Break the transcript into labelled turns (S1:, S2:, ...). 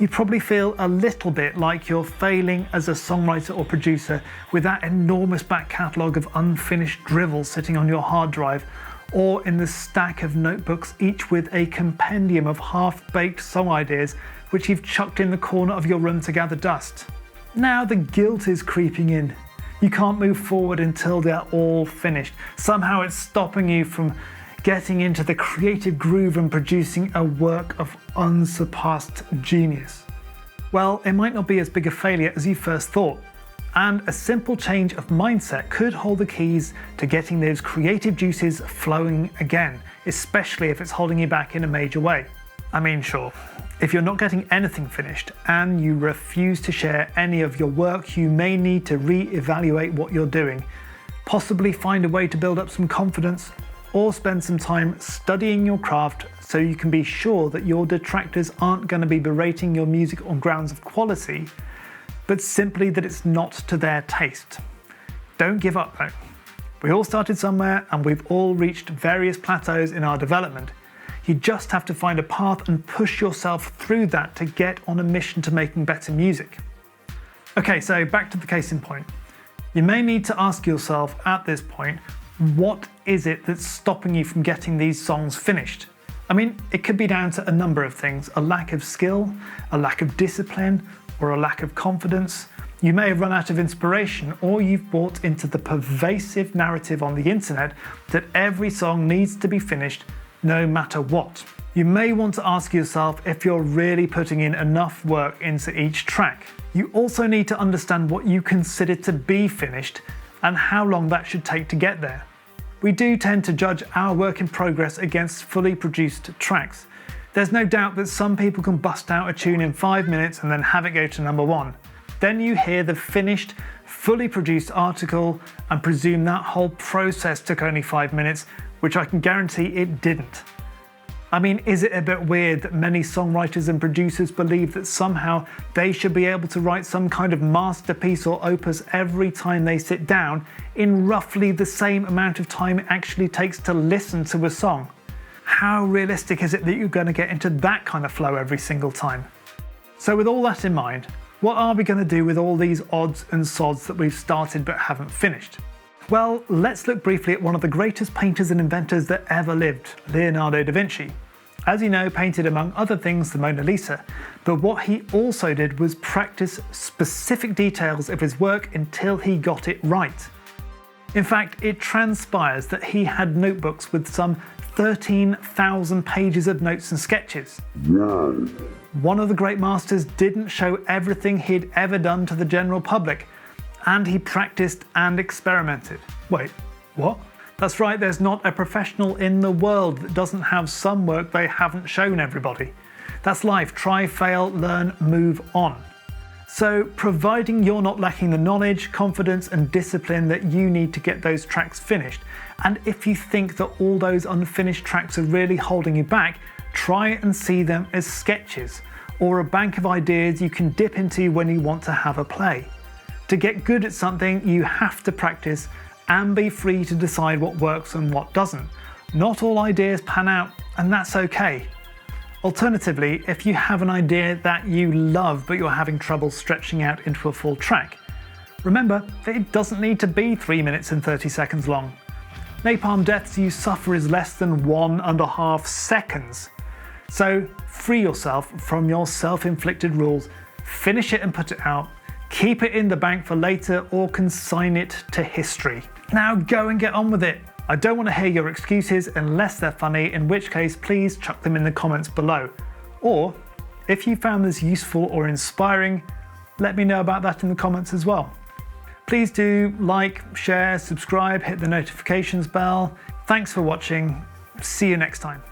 S1: you'd probably feel a little bit like you're failing as a songwriter or producer with that enormous back catalogue of unfinished drivel sitting on your hard drive, or in the stack of notebooks, each with a compendium of half-baked song ideas which you've chucked in the corner of your room to gather dust. Now the guilt is creeping in. You can't move forward until they're all finished. Somehow it's stopping you from getting into the creative groove and producing a work of unsurpassed genius. Well, it might not be as big a failure as you first thought, and a simple change of mindset could hold the keys to getting those creative juices flowing again, especially if it's holding you back in a major way. I mean, sure, if you're not getting anything finished and you refuse to share any of your work, you may need to re-evaluate what you're doing, possibly find a way to build up some confidence, or spend some time studying your craft so you can be sure that your detractors aren't going to be berating your music on grounds of quality, but simply that it's not to their taste. Don't give up though. We all started somewhere and we've all reached various plateaus in our development. You just have to find a path and push yourself through that to get on a mission to making better music. Okay, so back to the case in point. You may need to ask yourself at this point, what is it that's stopping you from getting these songs finished? I mean, it could be down to a number of things: a lack of skill, a lack of discipline, or a lack of confidence. You may have run out of inspiration, or you've bought into the pervasive narrative on the internet that every song needs to be finished no matter what. You may want to ask yourself if you're really putting in enough work into each track. You also need to understand what you consider to be finished and how long that should take to get there. We do tend to judge our work in progress against fully produced tracks. There's no doubt that some people can bust out a tune in 5 minutes and then have it go to number one. Then you hear the finished, fully produced article and presume that whole process took only 5 minutes, which I can guarantee it didn't. I mean, is it a bit weird that many songwriters and producers believe that somehow they should be able to write some kind of masterpiece or opus every time they sit down in roughly the same amount of time it actually takes to listen to a song? How realistic is it that you're going to get into that kind of flow every single time? So with all that in mind, what are we going to do with all these odds and sods that we've started but haven't finished? Well, let's look briefly at one of the greatest painters and inventors that ever lived, Leonardo da Vinci. As you know, painted among other things the Mona Lisa, but what he also did was practice specific details of his work until he got it right. In fact, it transpires that he had notebooks with some 13,000 pages of notes and sketches.
S2: Wow.
S1: One of the great masters didn't show everything he'd ever done to the general public, and he practiced and experimented. Wait, what? That's right, there's not a professional in the world that doesn't have some work they haven't shown everybody. That's life. Try, fail, learn, move on. So, providing you're not lacking the knowledge, confidence, and discipline that you need to get those tracks finished, and if you think that all those unfinished tracks are really holding you back, try and see them as sketches, or a bank of ideas you can dip into when you want to have a play. To get good at something, you have to practice and be free to decide what works and what doesn't. Not all ideas pan out, and that's okay. Alternatively, if you have an idea that you love but you're having trouble stretching out into a full track, remember that it doesn't need to be 3 minutes and 30 seconds long. Napalm Death's You Suffer is less than 1.5 seconds. So free yourself from your self-inflicted rules, finish it and put it out, keep it in the bank for later, or consign it to history. Now go and get on with it. I don't want to hear your excuses unless they're funny, in which case please chuck them in the comments below. Or, if you found this useful or inspiring, let me know about that in the comments as well. Please do like, share, subscribe, hit the notifications bell. Thanks for watching. See you next time.